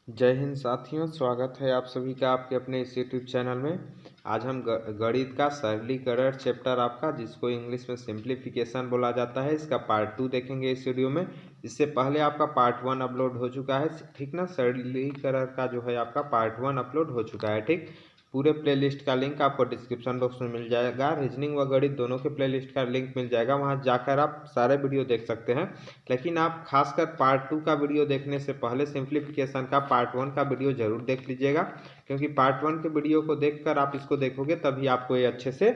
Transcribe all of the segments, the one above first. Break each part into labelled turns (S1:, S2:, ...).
S1: जय हिंद साथियों, स्वागत है आप सभी का आपके अपने इस यूट्यूब चैनल में। आज हम गणित का सरलीकरण चैप्टर आपका, जिसको इंग्लिश में सिंप्लीफिकेशन बोला जाता है, इसका पार्ट 2 देखेंगे इस वीडियो में। इससे पहले आपका पार्ट 1 अपलोड हो चुका है, ठीक ना। सरलीकरण का जो है आपका पार्ट 1 अपलोड हो चुका है, ठीक। पूरे प्लेलिस्ट का लिंक आपको डिस्क्रिप्शन बॉक्स में मिल जाएगा। रीजनिंग व गणित दोनों के प्लेलिस्ट का लिंक मिल जाएगा, वहां जाकर आप सारे वीडियो देख सकते हैं। लेकिन आप खासकर पार्ट 2 का वीडियो देखने से पहले सिंप्लीफिकेशन का पार्ट 1 का वीडियो जरूर देख लीजिएगा, क्योंकि पार्ट 1 के वीडियो को देखकर आप इसको देखोगे तभी आपको ये अच्छे से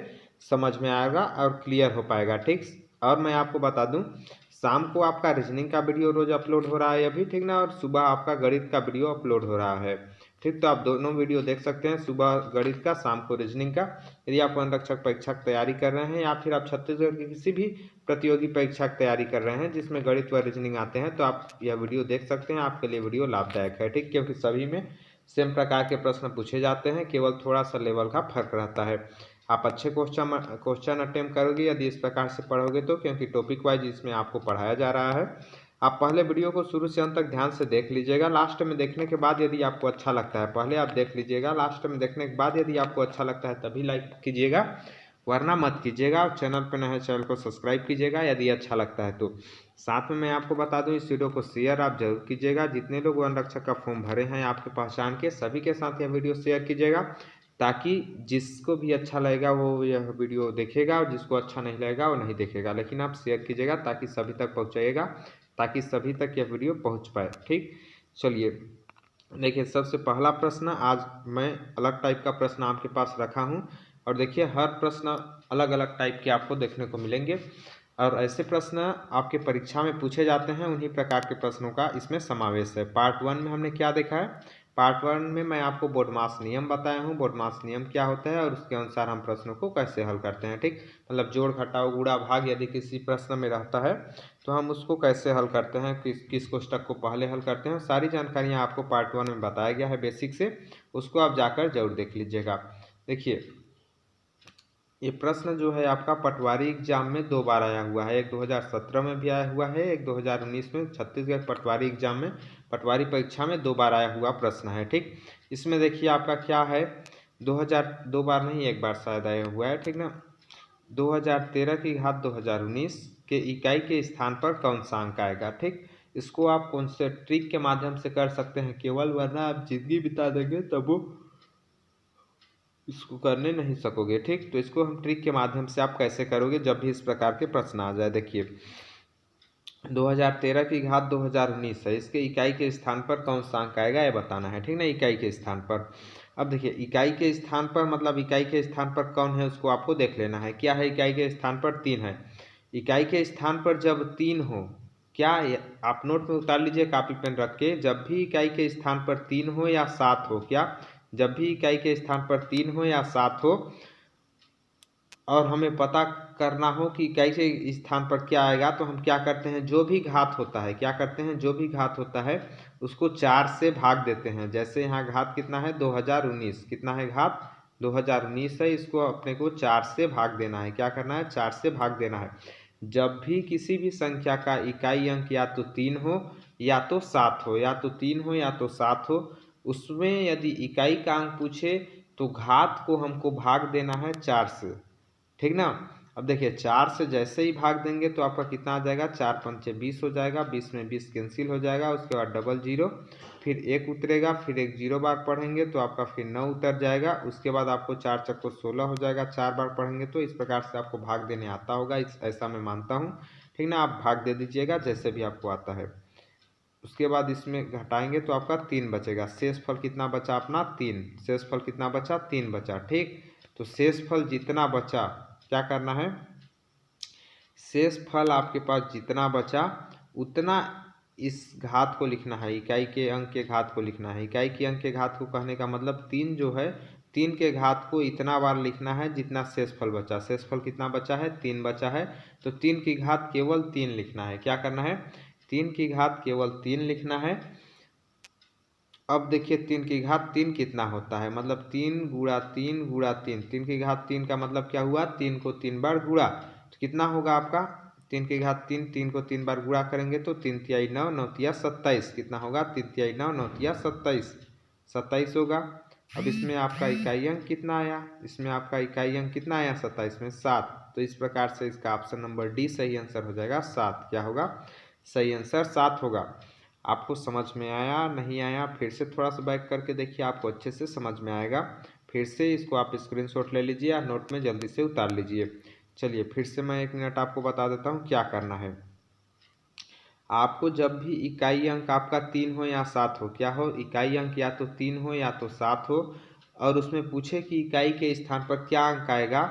S1: समझ में आएगा और क्लियर हो पाएगा, ठीक। और मैं आपको बता दूं, शाम को आपका रीजनिंग का वीडियो रोज अपलोड हो रहा है अभी, ठीक ना। और सुबह आपका गणित का वीडियो अपलोड हो रहा है, ठीक। तो आप दोनों वीडियो देख सकते हैं, सुबह गणित का, शाम को रीजनिंग का। यदि आप वन रक्षक परीक्षा की तैयारी कर रहे हैं या फिर आप छत्तीसगढ़ की किसी भी प्रतियोगी परीक्षा की तैयारी कर रहे हैं जिसमें गणित व रीजनिंग आते हैं, तो आप यह वीडियो देख सकते हैं। आपके लिए वीडियो लाभदायक है, ठीक, क्योंकि सभी में सेम प्रकार के प्रश्न पूछे जाते हैं, केवल थोड़ा सा लेवल का फर्क रहता है। आप अच्छे क्वेश्चन अटेम्प्ट करोगे यदि इस प्रकार से पढ़ोगे तो, क्योंकि टॉपिक वाइज इसमें आपको पढ़ाया जा रहा है। आप पहले वीडियो को शुरू से अंत तक ध्यान से देख लीजिएगा। लास्ट में देखने के बाद यदि आपको अच्छा लगता है, पहले आप देख लीजिएगा, लास्ट में देखने के बाद यदि आपको अच्छा लगता है तभी लाइक कीजिएगा, वरना मत कीजिएगा। और चैनल पर नए हैं, चैनल को सब्सक्राइब कीजिएगा यदि अच्छा लगता है तो। साथ में मैं आपको बता दूं, इस वीडियो को शेयर आप जरूर कीजिएगा। जितने लोग वन रक्षक का फॉर्म भरे हैं आपके पहचान के, सभी के साथ यह वीडियो शेयर कीजिएगा, ताकि जिसको भी अच्छा लगेगा वो यह वीडियो देखेगा और जिसको अच्छा नहीं लगेगा वो नहीं देखेगा। लेकिन आप शेयर कीजिएगा ताकि सभी तक पहुँचाइएगा, ताकि सभी तक यह वीडियो पहुँच पाए, ठीक। चलिए देखिए, सबसे पहला प्रश्न, आज मैं अलग टाइप का प्रश्न आपके पास रखा हूँ। और देखिए, हर प्रश्न अलग अलग टाइप के आपको देखने को मिलेंगे, और ऐसे प्रश्न आपके परीक्षा में पूछे जाते हैं, उन्हीं प्रकार के प्रश्नों का इसमें समावेश है। पार्ट 1 में हमने क्या देखा है? पार्ट 1 में मैं आपको बोडमास नियम बताया हूँ, बोडमास नियम क्या होता है और उसके अनुसार हम प्रश्नों को कैसे हल करते हैं, ठीक। मतलब जोड़ घटाव गुणा भाग यदि किसी प्रश्न में रहता है तो हम उसको कैसे हल करते हैं, किस कोष्टक को पहले हल करते हैं, सारी जानकारियाँ आपको पार्ट 1 में बताया गया है बेसिक से। उसको आप जाकर जरूर देख लीजिएगा। देखिए, ये प्रश्न जो है आपका पटवारी एग्जाम में 2 बार आया हुआ है। एक 2017 में भी आया हुआ है, एक 2019 में छत्तीसगढ़ पटवारी एग्जाम में, पटवारी परीक्षा में 2 बार आया हुआ प्रश्न है, ठीक। इसमें देखिए आपका क्या है, 2 बार नहीं, एक बार शायद आया हुआ है, ठीक ना। 2013 की घात 2019 के इकाई के स्थान पर कौन सा अंक आएगा, ठीक। इसको आप कौन से ट्रिक के माध्यम से कर सकते हैं केवल, वरना आप जिंदगी बिता देंगे तब वो इसको करने नहीं सकोगे, ठीक। तो इसको हम ट्रिक के माध्यम से आप कैसे करोगे जब भी इस प्रकार के प्रश्न आ जाए। देखिए, 2013 की घात 2019 है, इसके इकाई के स्थान पर कौन सा अंक आएगा ये बताना है, ठीक ना, इकाई के स्थान पर। अब देखिए, इकाई के स्थान पर मतलब इकाई के स्थान पर कौन है उसको आपको देख लेना है। क्या है? इकाई के स्थान पर 3 है। इकाई के स्थान पर जब 3 हो, क्या आप नोट में उतार लीजिए कॉपी पेन रख के, जब भी इकाई के स्थान पर 3 हो या 7 हो, क्या, जब भी इकाई के स्थान पर 3 हो या 7 हो और हमें पता करना हो कि इकाई के स्थान पर क्या आएगा, तो हम क्या करते हैं, जो भी घात होता है, क्या करते हैं, जो भी घात होता है उसको 4 से भाग देते हैं। जैसे यहाँ घात कितना है, 2019, कितना है घात, 2019 है, इसको अपने को 4 से भाग देना है। क्या करना है, 4 से भाग देना है। जब भी किसी भी संख्या का इकाई अंक या तो 3 हो या तो 7 हो, या तो 3 हो या तो 7 हो, उसमें यदि इकाई का अंक पूछे तो घात को हमको भाग देना है 4 से, ठीक ना। अब देखिए, 4 से जैसे ही भाग देंगे तो आपका कितना आ जाएगा, 4 पंचे 20 हो जाएगा, 20 में 20 कैंसिल हो जाएगा, उसके बाद डबल जीरो, फिर एक उतरेगा, फिर एक जीरो बार पढ़ेंगे तो आपका फिर 9 उतर जाएगा। उसके बाद आपको 4 चक्को 16 हो जाएगा, 4 बार पढ़ेंगे तो। इस प्रकार से आपको भाग देने आता होगा, ऐसा मैं मानता हूँ, ठीक ना। आप भाग दे दीजिएगा जैसे भी आपको आता है। उसके बाद इसमें घटाएंगे तो आपका 3 बचेगा। शेष फल कितना बचा अपना, 3। शेष फल कितना बचा, 3 बचा, ठीक। तो शेष फल जितना बचा, क्या करना है, शेष फल आपके पास जितना बचा उतना इस घात को लिखना है, इकाई के अंक के घात को लिखना है। इकाई के अंक के घात को कहने का मतलब 3 जो है, 3 के घात को इतना बार लिखना है जितना शेष फल बचा। शेष फल कितना बचा है, 3 बचा है, तो 3 की घात केवल 3 लिखना है। क्या करना है, 3 की घात केवल 3 लिखना है। अब देखिए, 3 की घात 3 कितना होता है, मतलब 3 गुणा 3 गुणा 3, 3 की घात 3 का मतलब क्या हुआ, 3 को 3 बार गुणा तो कितना होगा आपका, 3 की घात 3, 3 को 3 बार गुणा करेंगे तो 3 तिहाई 9, 9 तिया 27, कितना होगा 3 तिहाई 9, 9 तिया 27, 27 होगा। अब इसमें आपका इकाई अंक कितना आया, इसमें आपका इकाई अंक कितना आया 27 में 7, तो इस प्रकार से इसका ऑप्शन नंबर डी सही आंसर हो जाएगा 7। क्या होगा, सही आंसर 7 होगा। आपको समझ में आया नहीं आया, फिर से थोड़ा सा बैक करके देखिए, आपको अच्छे से समझ में आएगा। फिर से इसको आप स्क्रीनशॉट ले लीजिए या नोट में जल्दी से उतार लीजिए। चलिए फिर से मैं 1 मिनट आपको बता देता हूँ क्या करना है। आपको जब भी इकाई अंक आपका 3 हो या 7 हो, क्या हो, इकाई अंक या तो 3 हो या तो 7 हो, और उसमें पूछे कि इकाई के स्थान पर क्या अंक आएगा,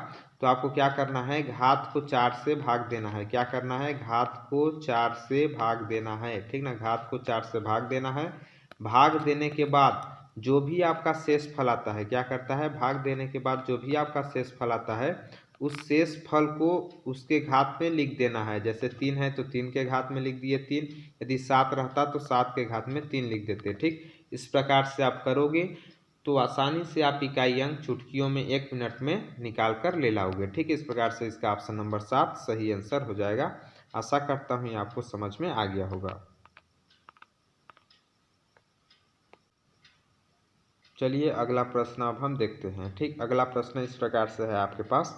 S1: तो आपको क्या करना है, घात को 4 से भाग देना है। क्या करना है, घात को 4 से भाग देना है, ठीक ना, घात को 4 से भाग देना है। भाग देने के बाद जो भी आपका शेष फल आता है, क्या करता है, भाग देने के बाद जो भी आपका शेष फल आता है उस शेष फल को उसके घात में लिख देना है। जैसे 3 है तो 3 के घात में लिख दिए 3, यदि 7 रहता तो 7 के घात में 3 लिख देते। ठीक, इस प्रकार से आप करोगे तो आसानी से आप इकाई अंक चुटकियों में 1 मिनट में निकाल कर ले लाओगे। ठीक, इस प्रकार से इसका ऑप्शन नंबर 7 सही आंसर हो जाएगा। आशा करता हूँ आपको समझ में आ गया होगा। चलिए अगला प्रश्न अब हम देखते हैं। ठीक, अगला प्रश्न इस प्रकार से है आपके पास,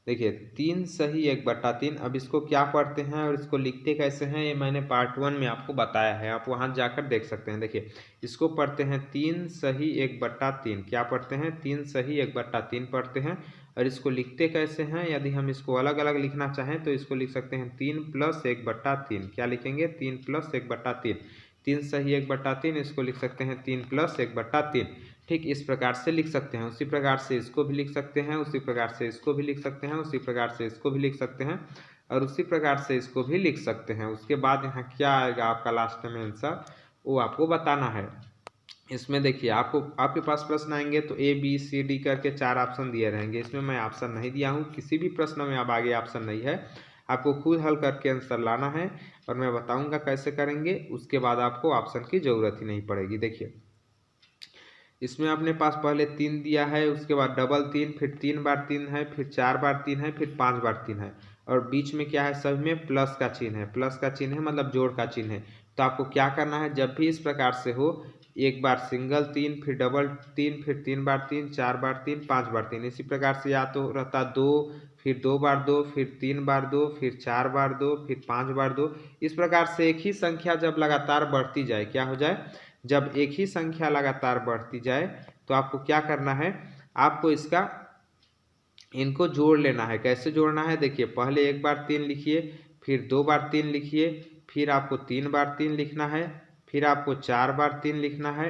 S1: देखिए 3 सही 1/3। अब इसको क्या पढ़ते हैं और इसको लिखते कैसे हैं, ये मैंने पार्ट 1 में आपको बताया है, आप वहां जाकर देख सकते हैं। देखिए इसको पढ़ते हैं 3 सही 1/3। क्या पढ़ते हैं, 3 सही 1/3 पढ़ते हैं। और इसको लिखते कैसे हैं, यदि हम इसको अलग अलग लिखना चाहें तो इसको लिख सकते हैं 3 + 1/3। क्या लिखेंगे, 3 + 1/3। 3 सही 1/3, इसको लिख सकते हैं 3 + 1/3। ठीक, इस प्रकार से लिख सकते हैं। उसी प्रकार से इसको भी लिख सकते हैं, उसी प्रकार से इसको भी लिख सकते हैं, उसी प्रकार से इसको भी लिख सकते हैं, और उसी प्रकार से इसको भी लिख सकते हैं। उसके बाद यहाँ क्या आएगा आपका लास्ट में आंसर, वो आपको बताना है। इसमें देखिए आपको, आपके पास प्रश्न आएंगे तो ए बी सी डी करके 4 ऑप्शन दिए रहेंगे। इसमें मैं ऑप्शन नहीं दिया हूँ, किसी भी प्रश्न में अब आगे ऑप्शन नहीं है, आपको खुद हल करके आंसर लाना है, और मैं बताऊंगा कैसे करेंगे। उसके बाद आपको ऑप्शन की जरूरत ही नहीं पड़ेगी। देखिए इसमें अपने पास पहले 3 दिया है, उसके बाद डबल 3, फिर 3 बार 3 है, फिर 4 बार 3 है, फिर 5 बार 3 है, और बीच में क्या है, सभी में प्लस का चिन्ह है। प्लस का चिन्ह है मतलब जोड़ का चिन्ह है। तो आपको क्या करना है, जब भी इस प्रकार से हो, एक बार सिंगल 3, फिर डबल 3, फिर 3 बार 3, 4 बार 3, 5 बार 3, इसी प्रकार से या तो रहता 2, फिर 2 बार 2, फिर 3 बार 2, फिर 4 बार 2, फिर 5 बार 2। इस प्रकार से एक ही संख्या जब लगातार बढ़ती जाए, क्या हो जाए, जब एक ही संख्या लगातार बढ़ती जाए तो आपको क्या करना है, आपको इसका इनको जोड़ लेना है। कैसे जोड़ना है, देखिए पहले 1 बार 3 लिखिए, फिर 2 बार 3 लिखिए, फिर आपको 3 बार 3 लिखना है, फिर आपको 4 बार 3 लिखना है।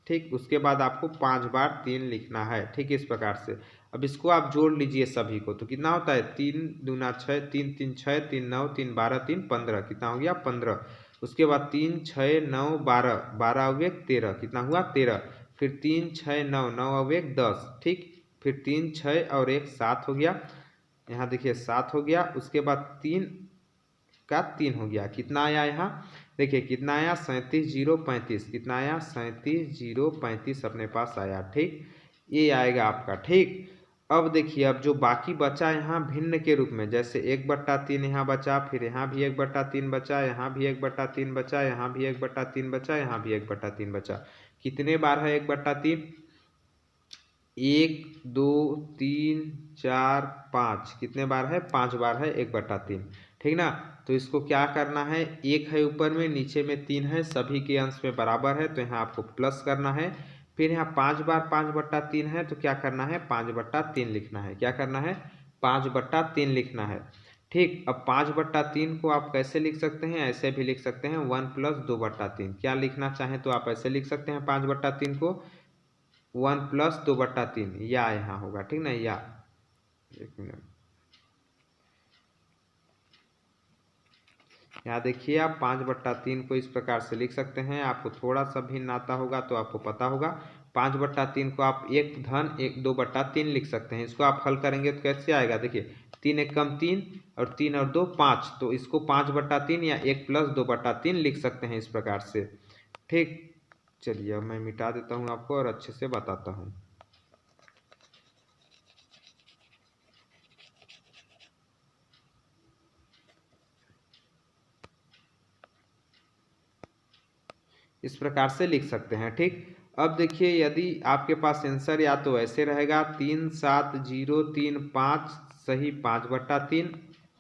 S1: ठीक, उसके बाद आपको 5 बार 3 लिखना है। ठीक, इस प्रकार से अब इसको आप जोड़ लीजिए सभी को, तो कितना होता है, 3 दूना 6, 3 3 6, 3 9, 3 12, 3 15, कितना हो गया 15। उसके बाद 3 6 9 12, 12 और 1 13, कितना हुआ 13। फिर 3 6 9, 9 और 1 10। ठीक, फिर 3 6 और 1 7 हो गया, यहाँ देखिए 7 हो गया। उसके बाद 3 का 3 हो गया, कितना आया यहाँ, देखिए कितना आया 37,035, कितना आया 37,035 अपने पास आया। ठीक, ये आएगा आपका। ठीक, अब देखिए अब जो बाकी बचा यहाँ भिन्न के रूप में, जैसे 1/3 यहाँ बचा, फिर यहाँ भी 1/3 बचा, यहाँ भी 1/3 बचा, यहाँ भी 1/3 बचा, यहाँ भी 1/3 बचा। कितने बार है 1/3, 1 2 3 4 5, कितने बार है, 5 बार है 1/3। ठीक ना, तो इसको क्या करना है, 1 है ऊपर में, नीचे में 3 है, सभी के अंश में बराबर है, तो यहाँ आपको प्लस करना है। फिर यहाँ 5 बार 5/3 है, तो क्या करना है, 5/3 लिखना है। क्या करना है, 5/3 लिखना है। ठीक, अब 5/3 को आप कैसे लिख सकते हैं, ऐसे भी लिख सकते हैं 1 + 2/3। क्या लिखना चाहें तो आप ऐसे लिख सकते हैं 5/3 को 1 + 2/3, या यहाँ होगा। ठीक ना, या 1 मिनट, यहाँ देखिए आप 5/3 को इस प्रकार से लिख सकते हैं। आपको थोड़ा सा भिन्न आता होगा तो आपको पता होगा। 5/3 को आप 1 धन 1 2/3 लिख सकते हैं। इसको आप हल करेंगे तो कैसे आएगा, देखिए 3 1 कम 3, और 3 और 2 5, तो इसको 5/3 या 1 + 2/3 लिख सकते हैं इस प्रकार से। ठीक, चलिए अब मैं मिटा देता हूँ आपको और अच्छे से बताता हूँ। इस प्रकार से लिख सकते हैं। ठीक, अब देखिए यदि आपके पास आंसर या तो ऐसे रहेगा 37035 सही 5/3,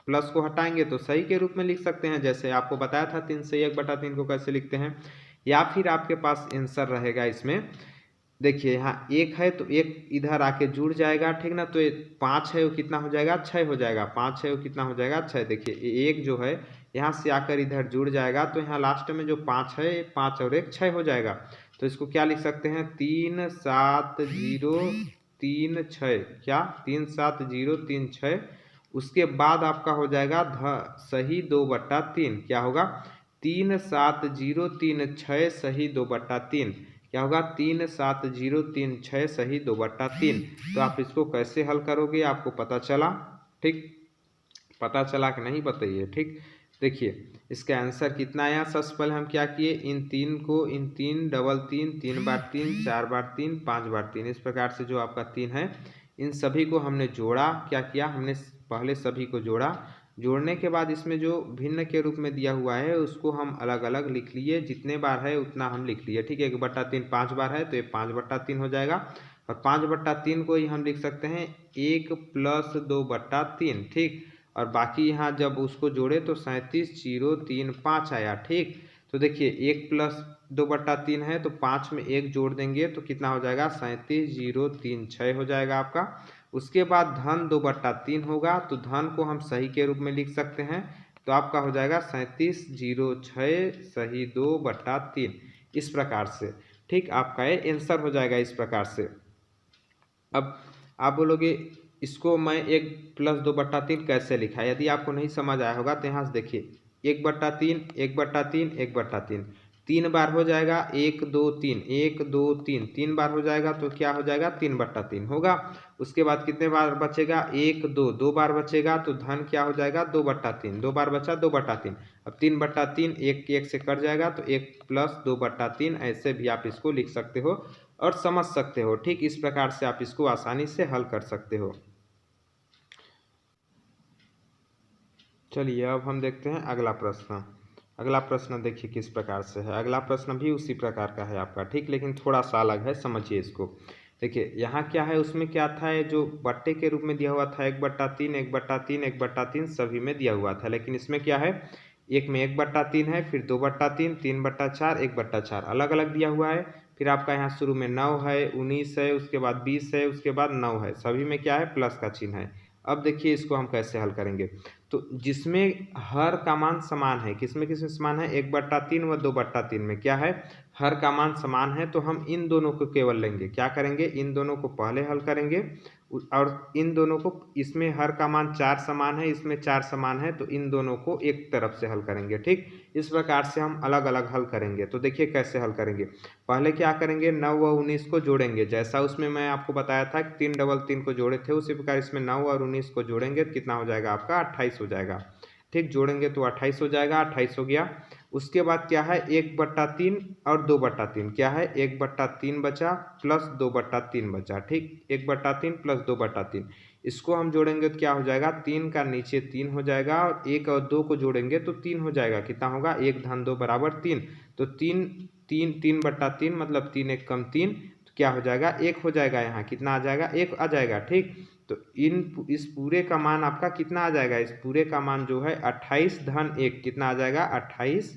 S1: प्लस को हटाएंगे तो सही के रूप में लिख सकते हैं, जैसे आपको बताया था 3 से 1/3 को कैसे लिखते हैं। या फिर आपके पास आंसर रहेगा इसमें, देखिए यहाँ एक है तो एक इधर आके जुड़ जाएगा, ठीक ना, तो 5 है वो कितना हो जाएगा 6 हो जाएगा, 5 है वो कितना हो जाएगा 6। देखिए एक जो है यहाँ से आकर इधर जुड़ जाएगा, तो यहाँ लास्ट में जो 5 है 5 और 1 6 हो जाएगा। तो इसको क्या लिख सकते हैं 37036, क्या 37036। उसके बाद आपका हो जाएगा सही 2/3, क्या होगा 37036 सही 2/3, क्या होगा 37036 सही 2/3। तो आप इसको कैसे हल करोगे आपको पता चला, ठीक, पता चला कि नहीं बताइए। ठीक, देखिए इसका आंसर कितना आया। सबसे पहले हम क्या किए, इन तीन को, इन 3 डबल 3, 3/3, 4/3, 5/3, इस प्रकार से जो आपका 3 है इन सभी को हमने जोड़ा। क्या किया हमने, पहले सभी को जोड़ा, जोड़ने के बाद इसमें जो भिन्न के रूप में दिया हुआ है उसको हम अलग अलग लिख लिए, जितने बार है उतना हम लिख लिए। ठीक है, 1/3 5 बार है तो ये 5/3 हो जाएगा, और 5/3 को ही हम लिख सकते हैं 1 + 2/3। ठीक, और बाकी यहाँ जब उसको जोड़े तो 37035 आया। ठीक, तो देखिए 1 + 2/3 है तो 5 में 1 जोड़ देंगे तो कितना हो जाएगा 37036 हो जाएगा आपका। उसके बाद धन 2/3 होगा, तो धन को हम सही के रूप में लिख सकते हैं, तो आपका हो जाएगा 3706 सही 2/3, इस प्रकार से। ठीक, आपका ये आंसर हो जाएगा इस प्रकार से। अब आप बोलोगे इसको मैं 1 + 2/3 कैसे लिखा। यदि आपको नहीं समझ आया होगा तो यहाँ से देखिए 1/3, 1/3, 1/3, 3 बार हो जाएगा, 1 2 3, 1 2 3, 3 बार हो जाएगा तो क्या हो जाएगा 3/3 होगा। उसके बाद कितने बार बचेगा 1 2, 2 बार बचेगा तो धन क्या हो जाएगा 2/3, 2 बार बचा 2/3। अब 3/3 1 से कट जाएगा तो 1 + 2/3, ऐसे भी आप इसको लिख सकते हो और समझ सकते हो। ठीक, इस प्रकार से आप इसको आसानी से हल कर सकते हो। चलिए अब हम देखते हैं अगला प्रश्न। अगला प्रश्न देखिए किस प्रकार से है। अगला प्रश्न भी उसी प्रकार का है आपका, ठीक, लेकिन थोड़ा सा अलग है, समझिए इसको। देखिए यहाँ क्या है, उसमें क्या था, ये जो बट्टे के रूप में दिया हुआ था 1/3, 1/3, 1/3 सभी में दिया हुआ था, लेकिन इसमें क्या है, एक में 1/3 है, फिर 2/3, 3/4, 1/4 अलग अलग दिया हुआ है। फिर आपका यहाँ शुरू में 9 है, 19 है, उसके बाद 20 है, उसके बाद 9 है, सभी में क्या है प्लस का चिन्ह है। अब देखिए इसको हम कैसे हल करेंगे, तो जिसमें हर का मान समान है, किसमें किसमें समान है 1/3 व 2/3 में क्या है हर का मान समान है, तो हम इन दोनों को केवल लेंगे। क्या करेंगे, इन दोनों को पहले हल करेंगे, और इन दोनों को, इसमें हर का मान 4 समान है, इसमें 4 समान है, तो इन दोनों को एक तरफ से हल करेंगे। ठीक, इस प्रकार से हम अलग अलग हल करेंगे। तो देखिए कैसे हल करेंगे, पहले क्या करेंगे 9 व 19 को जोड़ेंगे, जैसा उसमें मैं आपको बताया था कि 3 डबल 3 को जोड़े थे, उसी प्रकार इसमें 9 और 19 को जोड़ेंगे तो कितना हो जाएगा आपका 28 हो जाएगा। ठीक, जोड़ेंगे तो 28 हो जाएगा, 28 हो गया। उसके बाद क्या है 1/3 और 2/3, क्या है 1/3 बचा प्लस 2/3 बचा। ठीक, 1/3 प्लस 2/3, इसको हम जोड़ेंगे तो क्या हो जाएगा 3 का नीचे 3 हो जाएगा, और 1 और 2 को जोड़ेंगे तो 3 हो जाएगा। कितना होगा 1 धन 2 बराबर 3, तो 3/3 मतलब 3 1 कम 3, तो क्या हो जाएगा 1 हो जाएगा। यहाँ कितना आ जाएगा 1 आ जाएगा। ठीक, तो इस पूरे का मान आपका कितना आ जाएगा, इस पूरे का मान जो है 28 धन 1 कितना आ जाएगा 28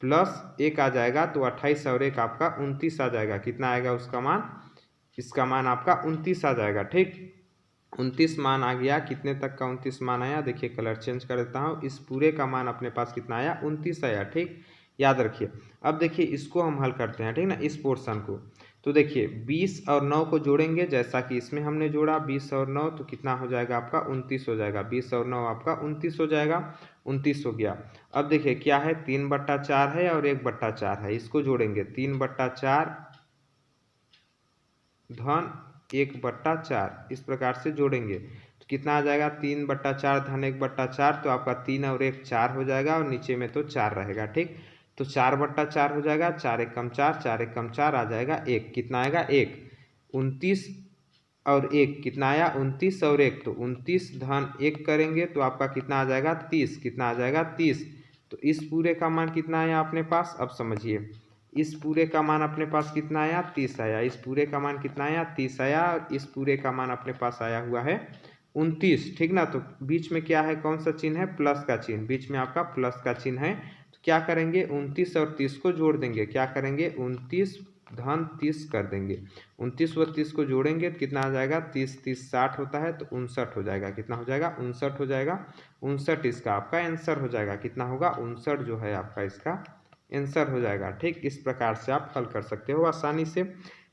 S1: प्लस 1 आ जाएगा, तो 28 और 1 आपका 29 आ जाएगा। कितना आएगा उसका मान, इसका मान आपका 29 आ जाएगा। ठीक, 29 मान आ गया। कितने तक का 29 मान आया, देखिए कलर चेंज कर देता हूँ, इस पूरे का मान अपने पास कितना आया 29 आया। ठीक, याद रखिए। अब देखिए इसको हम हल करते हैं, ठीक ना, इस पोर्शन को। तो देखिए 20 और 9 को जोड़ेंगे, जैसा कि इसमें हमने जोड़ा 20 और 9, तो कितना हो जाएगा आपका 29 हो जाएगा। 20 और 9 आपका 29 हो जाएगा, 29 हो गया। अब देखिए क्या है 3/4 है और 1/4 है, इसको जोड़ेंगे 3/4 धन 1/4, इस प्रकार से जोड़ेंगे तो कितना आ जाएगा 3/4 धन 1/4, तो आपका 3 और 1 4 हो जाएगा, और नीचे में तो 4 रहेगा। ठीक, तो 4/4 हो जाएगा, 4 1 कम 4, 4 1 कम 4 आ जाएगा 1, कितना आएगा 1। 29 और 1 कितना आया 29 और 1, तो 29 धन 1 करेंगे तो आपका कितना आ जाएगा 30, कितना आ जाएगा 30। तो इस पूरे का मान कितना आया अपने पास, अब समझिए इस पूरे का मान अपने पास कितना आया 30 आया, इस पूरे का मान कितना आया 30 आया, और इस पूरे का मान अपने पास आया हुआ है 29, ठीक ना। तो बीच में क्या है, कौन सा चिन्ह है, प्लस का चिन्ह, बीच में आपका प्लस का चिन्ह है। तो क्या करेंगे 29 और 30 को जोड़ देंगे, क्या करेंगे 29 धन 30 कर देंगे, 29 व 30 को जोड़ेंगे तो कितना आ जाएगा 30 30 60 होता है, तो 59 हो जाएगा, कितना हो जाएगा 59 हो जाएगा, 59 इसका आपका आंसर हो जाएगा, कितना होगा 59 जो है आपका इसका आंसर हो जाएगा। ठीक इस प्रकार से आप हल कर सकते हो आसानी से।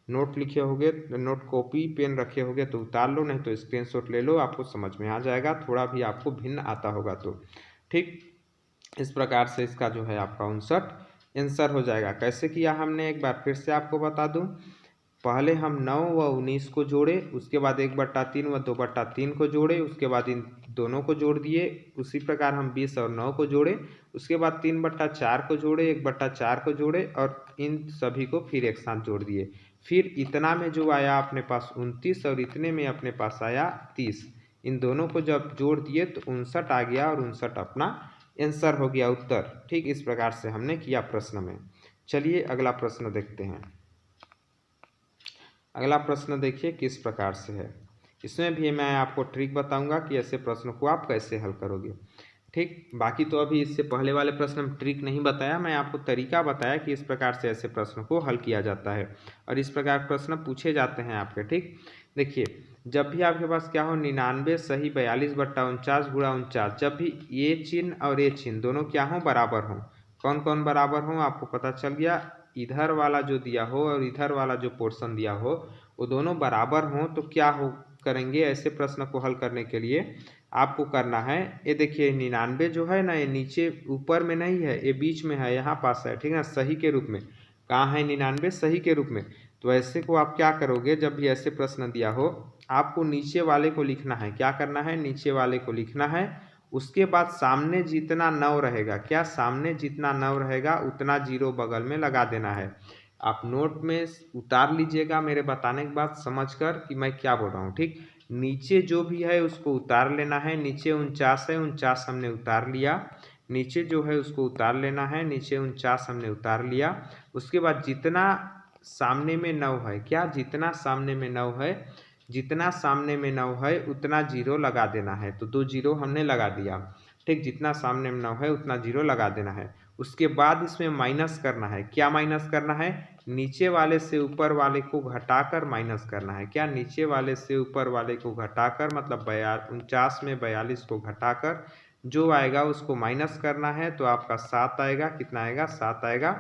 S1: नोट लिखे होगे, नोट कॉपी पेन रखे होगे तो उतार लो, नहीं तो स्क्रीनशॉट ले लो, आपको समझ में आ जाएगा, थोड़ा भी आपको भिन्न आता होगा तो। ठीक इस प्रकार से इसका जो है आपका 59 आंसर हो जाएगा। कैसे किया हमने एक बार फिर से आपको बता दूं, पहले हम 9 व 19 को जोड़े, उसके बाद 1/3 व 2/3 को जोड़े, उसके बाद इन दोनों को जोड़ दिए। उसी प्रकार हम 20 और 9 को जोड़े, उसके बाद 3/4 को जोड़े, 1/4 को जोड़े, और इन सभी को फिर एक साथ जोड़ दिए। फिर इतना में जो आया अपने पास 29 और इतने में अपने पास आया 30, इन दोनों को जब जोड़ दिए तो 59 आ गया, और 59 अपना आंसर हो गया, उत्तर। ठीक इस प्रकार से हमने किया प्रश्न में। चलिए अगला प्रश्न देखते हैं। अगला प्रश्न देखिए किस प्रकार से है, इसमें भी मैं आपको ट्रिक बताऊंगा कि ऐसे प्रश्न को आप कैसे हल करोगे। ठीक, बाकी तो अभी इससे पहले वाले प्रश्न में ट्रिक नहीं बताया, मैं आपको तरीका बताया कि इस प्रकार से ऐसे प्रश्न को हल किया जाता है और इस प्रकार प्रश्न पूछे जाते हैं आपके। ठीक, देखिए जब भी आपके पास क्या हो 99 सही 42/49 गुणा 49, जब भी ये चिन्ह और ये चिन्ह दोनों क्या हो बराबर हो, कौन कौन बराबर हो आपको पता चल गया, इधर वाला जो दिया हो और इधर वाला जो पोर्शन दिया हो वो दोनों बराबर हो, तो क्या हो करेंगे ऐसे प्रश्न को हल करने के लिए आपको करना है, ये देखिए 99 जो है ना, ये नीचे ऊपर में नहीं है, ये बीच में है, यहाँ पास है, ठीक है, सही के रूप में। कहाँ है 99 सही के रूप में। तो ऐसे को आप क्या करोगे, जब भी ऐसे प्रश्न दिया हो आपको नीचे वाले को लिखना है, क्या करना है नीचे वाले को लिखना है, उसके बाद सामने जितना 9 रहेगा, क्या सामने जितना 9 रहेगा उतना जीरो बगल में लगा देना है। आप नोट में उतार लीजिएगा मेरे बताने के बाद समझकर कि मैं क्या बोल रहा हूँ। ठीक, नीचे जो भी है उसको उतार लेना है, नीचे 49 है, 49 हमने उतार लिया, नीचे जो है उसको उतार लेना है, नीचे 49 हमने उतार लिया। उसके बाद जितना सामने में 9 है, क्या जितना सामने में 9 है, जितना सामने में 9 है उतना जीरो लगा देना है, तो 2 जीरो हमने लगा दिया। ठीक, जितना सामने में 9 है उतना जीरो लगा देना है। उसके बाद इसमें माइनस करना है, क्या माइनस करना है, नीचे वाले से ऊपर वाले को घटाकर माइनस करना है, क्या नीचे वाले से ऊपर वाले को घटाकर, मतलब 49 में 42 को घटाकर जो आएगा उसको माइनस करना है, तो आपका 7 आएगा, कितना आएगा 7 आएगा।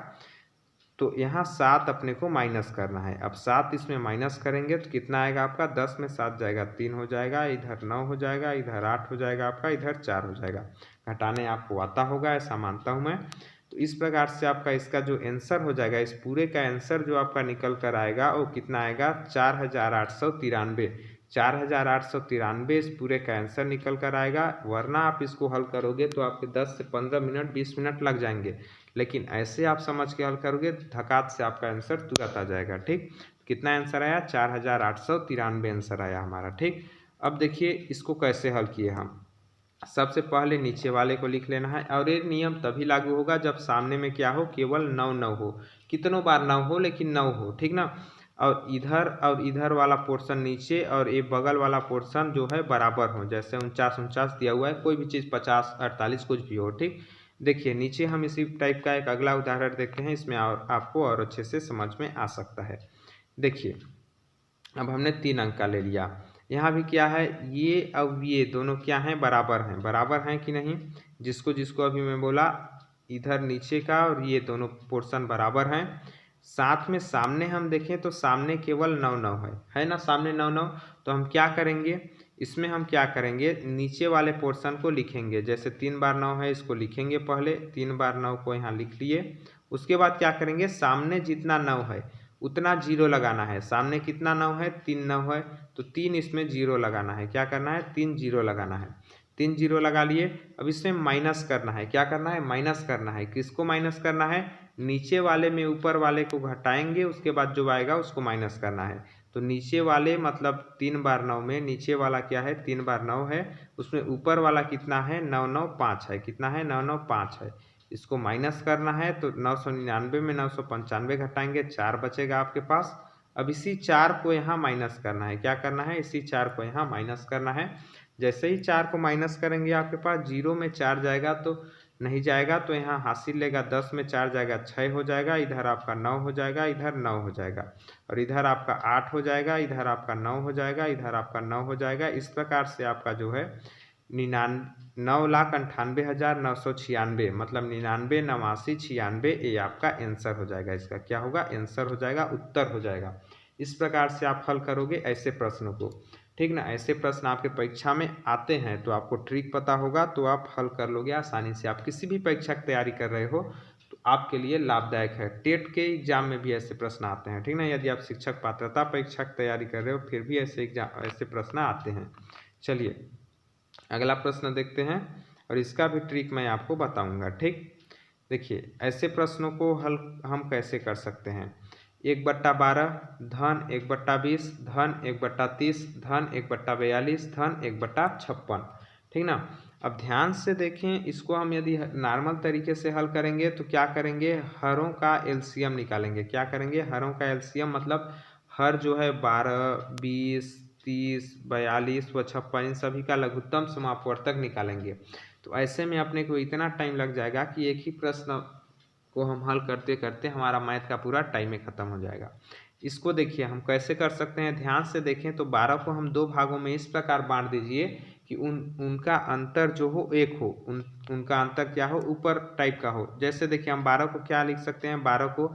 S1: तो यहाँ 7 अपने को माइनस करना है, अब 7 इसमें माइनस करेंगे तो कितना आएगा आपका, 10 में 7 जाएगा 3 हो जाएगा, इधर 9 हो जाएगा, इधर 8 हो जाएगा आपका, इधर 4 हो जाएगा। घटाने आपको आता होगा ऐसा मानता हूँ मैं। तो इस प्रकार से आपका इसका जो आंसर हो जाएगा, इस पूरे का आंसर जो आपका निकल कर आएगा वो कितना आएगा 4893, 4893 इस पूरे का आंसर निकल कर आएगा। वरना आप इसको हल करोगे तो आपके 10 से 15 मिनट 20 मिनट लग जाएंगे, लेकिन ऐसे आप समझ के हल करोगे धकात से आपका आंसर तुरंत आ जाएगा। ठीक, कितना आंसर आया 4893 आंसर आया हमारा। ठीक, अब देखिए इसको कैसे हल किए हम। सबसे पहले नीचे वाले को लिख लेना है, और ये नियम तभी लागू होगा जब सामने में क्या हो, केवल 9 9 हो, कितनों बार 9 हो लेकिन 9 हो, ठीक ना। और इधर वाला पोर्शन नीचे और ये बगल वाला पोर्शन जो है बराबर हो, जैसे 49 दिया हुआ है, कोई भी चीज़ 50 48 कुछ भी हो। ठीक, देखिए नीचे हम इसी टाइप का एक अगला उदाहरण देखते हैं, इसमें और आपको और अच्छे से समझ में आ सकता है। देखिए अब हमने 3 अंक का ले लिया, यहाँ भी क्या है, ये अब ये दोनों क्या हैं बराबर हैं कि नहीं, जिसको जिसको अभी मैं बोला इधर नीचे का और ये दोनों पोर्शन बराबर हैं। साथ में सामने हम देखें तो सामने केवल 9 9 है ना, सामने 9 9। तो हम क्या करेंगे, इसमें हम क्या करेंगे, नीचे वाले पोर्शन को लिखेंगे, जैसे 3 बार 9 है इसको लिखेंगे, पहले 3 बार 9 को यहाँ लिख लिए। उसके बाद क्या करेंगे, सामने जितना 9 है उतना जीरो लगाना है, सामने कितना 9 है 3 9 है, तो 3 इसमें जीरो लगाना है, क्या करना है 3 जीरो लगाना है, 3 जीरो लगा लिए। अब इसमें माइनस करना है, क्या करना है माइनस करना है, किसको माइनस करना है, नीचे वाले में ऊपर वाले को घटाएंगे, उसके बाद जो आएगा उसको माइनस करना है। तो नीचे वाले मतलब 3 बार 9 में नीचे वाला क्या है 3 बार 9 है, उसमें ऊपर वाला कितना है 9 9 5 है, कितना है 9 9 5 है। इसको माइनस करना है तो 999 में 995 घटाएंगे 4 बचेगा आपके पास। अब इसी 4 को यहाँ माइनस करना है, क्या करना है, इसी 4 को यहाँ माइनस करना है। जैसे ही 4 को माइनस करेंगे आपके पास 0 में 4 जाएगा तो नहीं जाएगा, तो यहाँ हासिल लेगा 10 में 4 जाएगा 6 हो जाएगा, इधर आपका 9 हो जाएगा, इधर 9 हो जाएगा, और इधर आपका 8 हो जाएगा, इधर आपका 9 हो जाएगा, इधर आपका 9 हो जाएगा। इस प्रकार से आपका जो है 9,98,996 मतलब 99 89 96 ये आपका आंसर हो जाएगा। इसका क्या होगा, आंसर हो जाएगा, उत्तर हो जाएगा। इस प्रकार से आप हल करोगे ऐसे प्रश्नों को, ठीक ना। ऐसे प्रश्न आपके परीक्षा में आते हैं तो आपको ट्रिक पता होगा तो आप हल कर लोगे आसानी से। आप किसी भी परीक्षा की तैयारी कर रहे हो तो आपके लिए लाभदायक है। टेट के एग्जाम में भी ऐसे प्रश्न आते हैं, ठीक ना। यदि आप शिक्षक पात्रता परीक्षा की तैयारी कर रहे हो फिर भी ऐसे प्रश्न आते हैं। चलिए अगला प्रश्न देखते हैं और इसका भी ट्रिक मैं आपको बताऊंगा, ठीक। देखिए ऐसे प्रश्नों को हल हम कैसे कर सकते हैं। 1/12 धन 1/20 धन 1/30 धन 1/42 धन 1/56, ठीक ना। अब ध्यान से देखें, इसको हम यदि नॉर्मल तरीके से हल करेंगे तो क्या करेंगे, हरों का एलसीएम निकालेंगे। क्या करेंगे, हरों का एलसीएम मतलब हर जो है 12 20 30 42 व 56 इन सभी का लघुत्तम समापवर्तक निकालेंगे। तो ऐसे में अपने को इतना टाइम लग जाएगा कि एक ही प्रश्न को हम हल करते करते हमारा मैथ का पूरा टाइम ही खत्म हो जाएगा। इसको देखिए हम कैसे कर सकते हैं, ध्यान से देखें तो 12 को हम 2 भागों में इस प्रकार बांट दीजिए कि उनका अंतर जो हो एक हो, उनका अंतर क्या हो, ऊपर टाइप का हो। जैसे देखिए हम 12 को क्या लिख सकते हैं, 12 को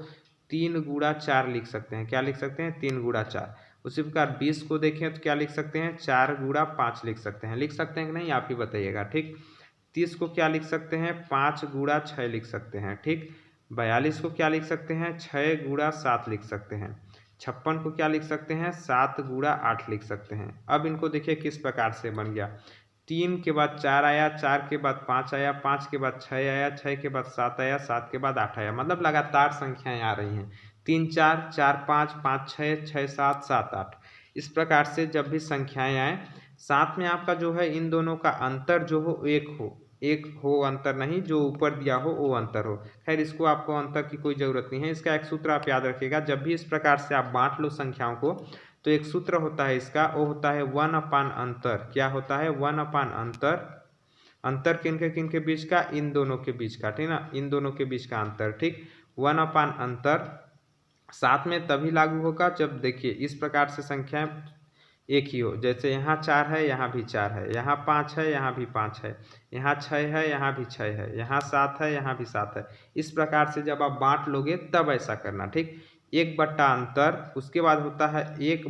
S1: 3 गुणा 4 लिख सकते हैं। क्या लिख सकते हैं, 3 गुणा 4। उसी प्रकार 20 को देखें तो क्या लिख सकते हैं, 4 गुणा 5 लिख सकते हैं। लिख सकते हैं कि नहीं, आप ही बताइएगा, ठीक। 30 को क्या लिख सकते हैं, 5 गुणा 6 लिख सकते हैं, ठीक। 42 को क्या लिख सकते हैं, 6 गुणा 7 लिख सकते हैं। 56 को क्या लिख सकते हैं, 7 गुणा 8 लिख सकते हैं। अब इनको देखिए किस प्रकार से बन गया, 3 के बाद 4 आया, 4 के बाद 5 आया, 5 के बाद 6 आया, 6 के बाद 7 आया, 7 के बाद 8 आया, मतलब लगातार संख्याएं आ रही हैं। 3 4 4 5 5 6 6 7 7 8। इस प्रकार से जब भी संख्याएं आए साथ में आपका जो है इन दोनों का अंतर जो हो एक हो अंतर नहीं, जो ऊपर दिया हो वो अंतर हो। खैर इसको आपको अंतर की कोई ज़रूरत नहीं है। इसका एक सूत्र आप याद रखिएगा, जब भी इस प्रकार से आप बांट लो संख्याओं को तो एक सूत्र होता है इसका, वो होता है 1 अंतर। क्या होता है, 1 अंतर। अंतर किन के बीच का, इन दोनों के बीच का, ठीक ना, इन दोनों के बीच का अंतर, ठीक। 1 अंतर साथ में तभी लागू होगा जब देखिए इस प्रकार से संख्याएं एक ही हो। जैसे यहाँ 4 है, यहाँ भी 4 है, यहाँ 5 है, यहाँ भी 5 है, यहाँ 6 है, यहाँ भी 6 है, यहाँ 7 है, यहाँ भी 7 है। इस प्रकार से जब आप बांट लोगे तब ऐसा करना, ठीक। 1 अंतर, उसके बाद होता है 1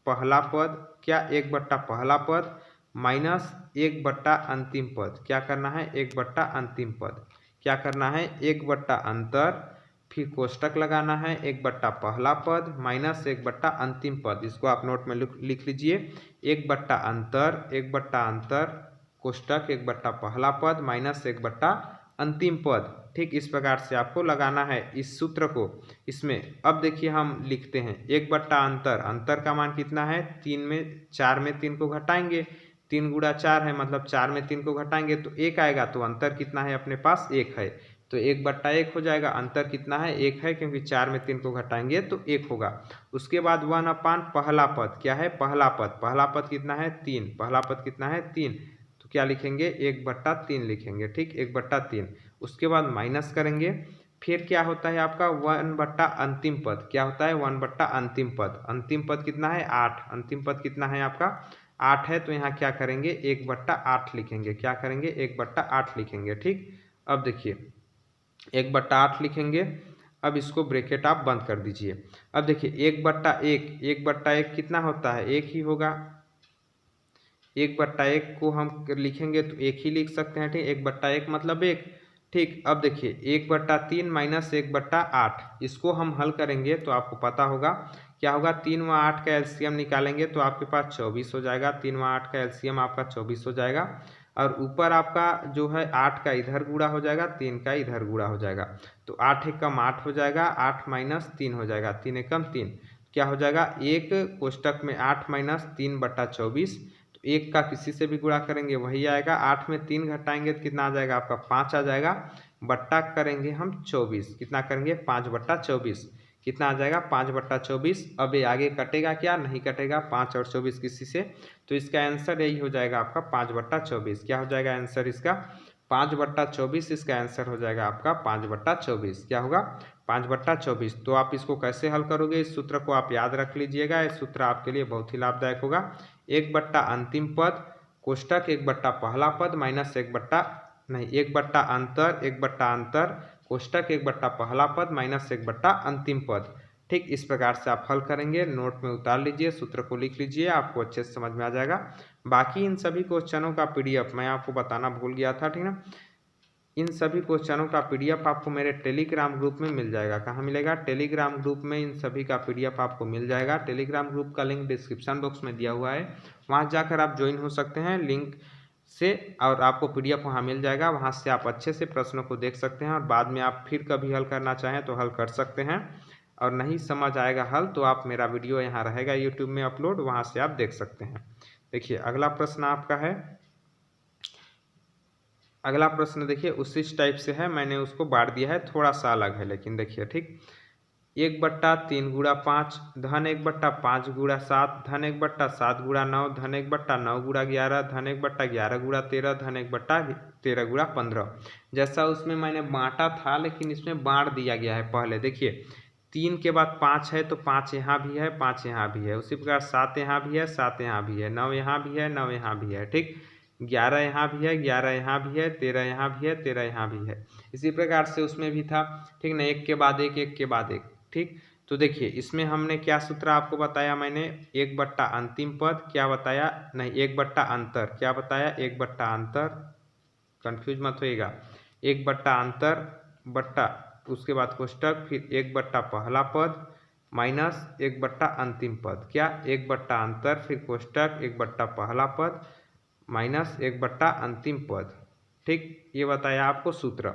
S1: पहला पद। क्या, 1 पहला पद माइनस 1 अंतिम पद। क्या करना है, 1 अंतिम पद। क्या करना है, 1 अंतर, फिर कोष्टक लगाना है, 1 पहला पद माइनस 1 अंतिम पद। इसको आप नोट में लिख लीजिए, 1 अंतर, 1 अंतर कोष्टक 1 पहला पद माइनस 1 अंतिम पद, ठीक। इस प्रकार से आपको लगाना है इस सूत्र को इसमें। अब देखिए हम लिखते हैं 1 अंतर, अंतर का मान कितना है, 4 में 3 को घटाएंगे, 3 गुणा 4 है मतलब 4 में 3 को घटाएंगे तो 1 आएगा, तो अंतर कितना है अपने पास, 1 है, तो 1/1 हो जाएगा। अंतर कितना है, 1 है, क्योंकि 4 में 3 को घटाएंगे तो 1 होगा। उसके बाद 1 पहला पद, क्या है, पहला पद। पहला पद कितना है, 3। पहला पद कितना है, 3, तो क्या लिखेंगे, 1/3 लिखेंगे, ठीक, 1/3। उसके बाद माइनस करेंगे, फिर क्या होता है आपका 1 अंतिम पद। क्या होता है, 1 अंतिम पद। अंतिम पद कितना है, 8। अंतिम पद कितना है आपका, 8 है, तो यहाँ क्या करेंगे, 1/8 लिखेंगे। क्या करेंगे, 1/8 लिखेंगे, ठीक। अब देखिए 1/8 लिखेंगे। अब इसको ब्रैकेट आप बंद कर दीजिए। अब देखिए 1/1, 1/1 कितना होता है, 1 ही होगा। 1/1 को हम लिखेंगे तो 1 ही लिख सकते हैं, ठीक। 1/1 मतलब 1, ठीक। अब देखिए 1/3 माइनस 1/8, इसको हम हल करेंगे तो आपको पता होगा क्या होगा, 3 व 8 का एलसीएम निकालेंगे तो आपके पास 24 हो जाएगा। 3 व 8 का एलसीएम आपका 24 हो जाएगा, और ऊपर आपका जो है 8 का इधर गुणा हो जाएगा, 3 का इधर गुणा हो जाएगा, तो 8 एकम 8 हो जाएगा, 8 माइनस 3 हो जाएगा, 3 एकम 3। क्या हो जाएगा, एक कोष्टक में 8 माइनस 3/24, तो 1 का किसी से भी गुणा करेंगे वही आएगा। 8 में 3 घटाएंगे तो कितना आ जाएगा आपका 5 आ जाएगा। बट्टा करेंगे हम 24, कितना करेंगे 5/24, कितना आ जाएगा 5/24। अब ये आगे कटेगा क्या, नहीं कटेगा, 5 और 24 किसी से, तो इसका आंसर यही हो जाएगा आपका 5/24। क्या हो जाएगा आंसर इसका 5/24। इसका आंसर हो जाएगा आपका 5/24। क्या होगा 5/24। तो आप इसको कैसे हल करोगे, इस सूत्र को आप याद रख लीजिएगा। इस सूत्र आपके लिए बहुत ही लाभदायक होगा। 1 बट्टा अंतिम पद कोष्टक 1 बट्टा पहला पद माइनस 1 बट्टा अंतर कोष्टक 1 बट्टा पहला पद माइनस 1 बट्टा अंतिम पद। ठीक इस प्रकार से आप हल करेंगे। नोट में उतार लीजिए, सूत्र को लिख लीजिए, आपको अच्छे से समझ में आ जाएगा। बाकी इन सभी क्वेश्चनों का पीडीएफ मैं आपको बताना भूल गया था, ठीक ना। इन सभी क्वेश्चनों का पीडीएफ आपको मेरे टेलीग्राम ग्रुप में मिल जाएगा। कहाँ मिलेगा, टेलीग्राम ग्रुप में इन सभी का पीडीएफ आपको मिल जाएगा। टेलीग्राम ग्रुप का लिंक डिस्क्रिप्शन बॉक्स में दिया हुआ है, वहाँ जाकर आप ज्वाइन हो सकते हैं लिंक से, और आपको पीडीएफ वहाँ मिल जाएगा। वहाँ से आप अच्छे से प्रश्नों को देख सकते हैं और बाद में आप फिर कभी हल करना चाहें तो हल कर सकते हैं। और नहीं समझ आएगा हल तो आप मेरा वीडियो यहाँ रहेगा यूट्यूब में अपलोड, वहाँ से आप देख सकते हैं। देखिए अगला प्रश्न आपका है, अगला प्रश्न देखिए उसी टाइप से है, मैंने उसको बांट दिया है, थोड़ा सा अलग है लेकिन देखिए ठीक। 1/3 गुणा 5 धन 1/5 गुणा 7 धन 1/7 गुणा 9 धन 1/9 गुणा 11 धन 1/11 गुणा 13 धन 1/13 गुणा 15। जैसा उसमें मैंने बांटा था लेकिन इसमें बांट दिया गया है पहले। देखिए 3 के बाद 5 है तो 5 यहाँ भी है, 5 यहाँ भी है। उसी प्रकार 7 यहाँ भी है, 7 यहाँ भी है, 9 यहाँ भी है, 9 यहाँ भी है। ठीक 11 यहाँ भी है, 11 यहाँ भी है, 13 यहाँ भी है, 13 यहाँ भी है। इसी प्रकार से उसमें भी था, ठीक ना, एक के बाद एक, एक के बाद एक। ठीक तो देखिए इसमें हमने क्या सूत्र आपको बताया, मैंने 1 बट्टा अंतिम पद क्या बताया, नहीं 1 बट्टा अंतर क्या बताया, 1 बट्टा अंतर, कंफ्यूज मत होइएगा, 1 बट्टा अंतर बट्टा उसके बाद कोष्टक, फिर 1 बट्टा पहला पद माइनस 1 बट्टा अंतिम पद। क्या 1 बट्टा अंतर फिर कोष्टक 1 बट्टा पहला पद माइनस 1 बट्टा अंतिम पद। ठीक ये बताया आपको सूत्र।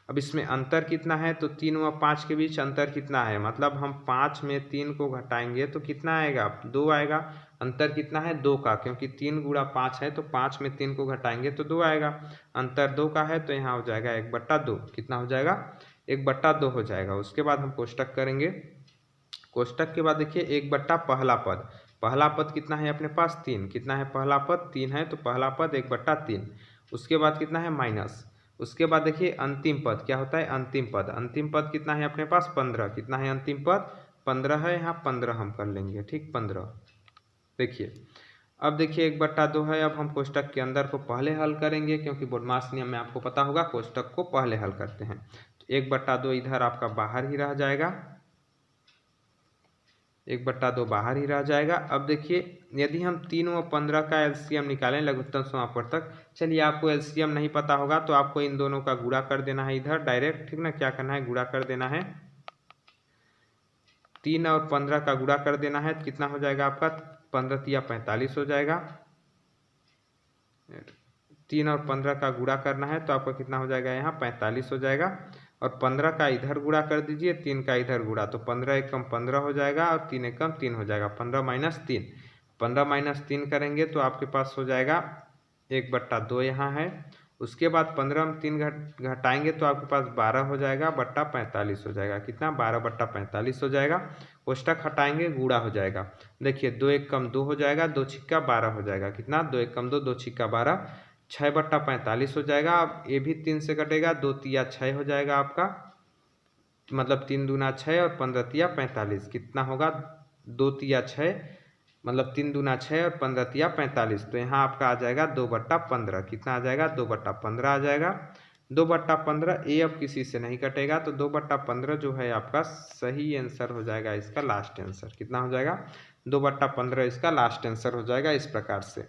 S1: अब इसमें अंतर कितना है, तो 3 व 5 के बीच अंतर कितना है, मतलब हम 5 में 3 को घटाएंगे तो कितना आएगा, 2 आएगा। अंतर कितना है 2 का, क्योंकि 3 गुणा 5 है तो 5 में 3 को घटाएंगे तो 2 आएगा। अंतर 2 का है तो यहाँ हो जाएगा 1/2। कितना हो जाएगा 1/2 हो जाएगा। उसके बाद हम कोष्टक करेंगे। कोष्टक के बाद देखिए 1 बट्टा पहला पद, पहला पद कितना है अपने पास 3, कितना है पहला पद 3 है तो पहला पद 1/3। उसके बाद कितना है माइनस, उसके बाद देखिए अंतिम पद क्या होता है, अंतिम पद, अंतिम पद कितना है अपने पास 15, कितना है अंतिम पद 15 है, यहाँ 15 हम कर लेंगे। ठीक 15। देखिए अब देखिए 1/2 है। अब हम कोष्टक के अंदर को पहले हल करेंगे, क्योंकि बोडमास नियम में आपको पता होगा कोष्टक को पहले हल करते हैं। तो 1/2 इधर आपका बाहर ही रह जाएगा, 1/2 बाहर ही रह जाएगा। अब देखिए यदि हम 3 व 15 का एलसीएम निकालें लघुत्तम समापवर्तक, चलिए आपको एलसीएम नहीं पता होगा तो आपको इन दोनों का गुणा कर देना है इधर डायरेक्ट, ठीक ना, क्या करना है गुणा कर देना है, 3 और 15 का गुणा कर देना है, कितना हो जाएगा आपका 15 तिया 45 हो जाएगा। 3 और 15 का गुणा करना है तो आपका कितना हो जाएगा यहाँ 45 हो जाएगा, और 15 का इधर गुणा कर दीजिए, 3 का इधर गुणा, तो 15 एकम 15 हो जाएगा और 3 एकम 3 हो जाएगा, 15 माइनस 3, 15 माइनस 3 करेंगे तो आपके पास हो जाएगा 1/2 यहाँ है। उसके बाद 15 में 3 घटाएंगे तो आपके पास 12 हो जाएगा बट्टा 45 हो जाएगा, कितना 12/45 हो जाएगा। कोष्टक हटाएंगे गुणा हो जाएगा। देखिए 2 एकम 2 हो जाएगा, 2 छिक्का 12 हो जाएगा, कितना 2 एकम 2, 2 छिक्का 12, 6/45 हो जाएगा। अब ये भी 3 से कटेगा, 2 तिया 6 हो जाएगा आपका, मतलब 3 दूना 6 और 15 तिया 45, कितना होगा 2 तिया 6, मतलब 3 दूना 6 और 15 तिया 45, तो यहाँ आपका आ जाएगा 2/15, कितना आ जाएगा 2/15 आ जाएगा। 2/15 ये अब किसी से नहीं कटेगा, तो 2/15 जो है आपका सही आंसर हो जाएगा, इसका लास्ट आंसर कितना हो जाएगा 2/15 इसका लास्ट आंसर हो जाएगा इस प्रकार से।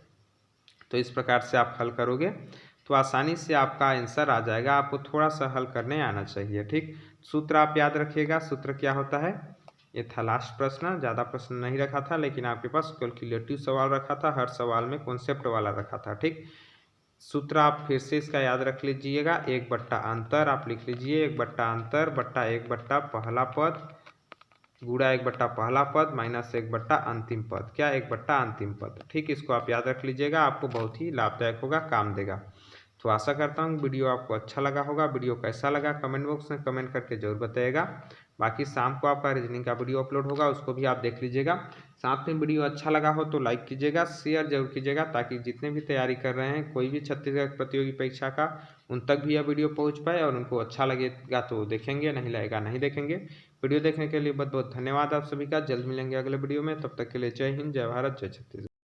S1: तो इस प्रकार से आप हल करोगे तो आसानी से आपका आंसर आ जाएगा, आपको थोड़ा सा हल करने आना चाहिए। ठीक सूत्र आप याद रखिएगा, सूत्र क्या होता है, ये था लास्ट प्रश्न, ज़्यादा प्रश्न नहीं रखा था लेकिन आपके पास कैलकुलेटिव सवाल रखा था, हर सवाल में कॉन्सेप्ट वाला रखा था। ठीक सूत्र आप फिर से इसका याद रख लीजिएगा, 1 बट्टा अंतर आप लिख लीजिए, 1 बट्टा अंतर बट्टा 1 बट्टा पहला पद गुणा 1 बट्टा पहला पद माइनस 1 बट्टा अंतिम पद, क्या 1 बट्टा अंतिम पद। ठीक, इसको आप याद रख लीजिएगा, आपको बहुत ही लाभदायक होगा, काम देगा। तो आशा करता हूँ वीडियो आपको अच्छा लगा होगा। वीडियो कैसा लगा कमेंट बॉक्स में कमेंट करके जरूर बताइएगा। बाकी शाम को आपका रीजनिंग का वीडियो अपलोड होगा, उसको भी आप देख लीजिएगा। साथ में वीडियो अच्छा लगा हो तो लाइक कीजिएगा, शेयर जरूर कीजिएगा, ताकि जितने भी तैयारी कर रहे हैं कोई भी छत्तीसगढ़ प्रतियोगी परीक्षा का, उन तक भी यह वीडियो पहुंच पाए और उनको अच्छा लगेगा तो देखेंगे, नहीं लगेगा नहीं देखेंगे। वीडियो देखने के लिए बहुत बहुत धन्यवाद आप सभी का। जल्द मिलेंगे अगले वीडियो में, तब तक के लिए जय हिंद, जय भारत, जय छत्तीसगढ़।